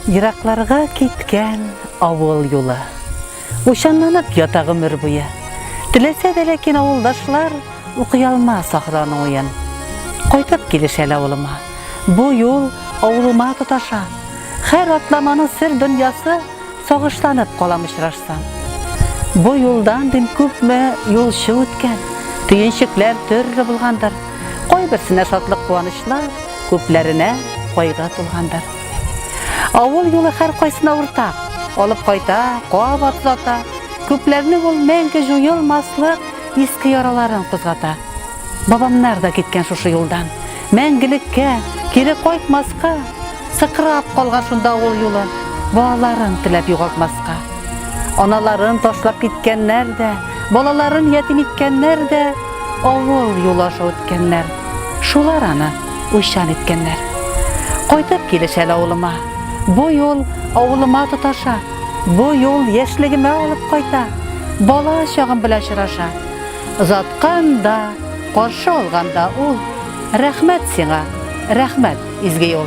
Yıraklарға кеткен ауыл юлы. Ушанланып ята гомер буе. Теләсә дә ләкин авылдашлар укый алмас ахраның уен. Кайтып килешәле авылыма. Бу юл авылыма тоташа. Һәр атламаның сер дөньясы сагышланып калам очрашсам. Бу юлдан дин күпме юлчы үткән. Төенчекләр төрле булгандыр. Кайберсенә шатлык куанычлар, күпләренә кайгы тулгандыр. Авыл юлы һәр кайсына уртак. Алып кайта, кабат зата. Күпләрне ул мәңге жуелмаслык иске яраларын кузгата. Бабамнар да киткән шушы юлдан. Мәңгелеккә, кире кайтмаска, сыкрап калган шунда авыл юлы, балаларын теләп югалтмаска. Аналарын ташлап киткәннәр дә, балаларын ятим иткәннәр дә, авыл юлы аша үткәннәр. Шулар аны уйчан иткәннәр. Кайтып килешәле авылыма. Бу юл авылыма тоташа. Бу юл яшьлегемә алып кайта. Бала чагым белән очраша. Озатканда, каршы алганда ул. Рәхмәт сиңа, рәхмәт изге юл.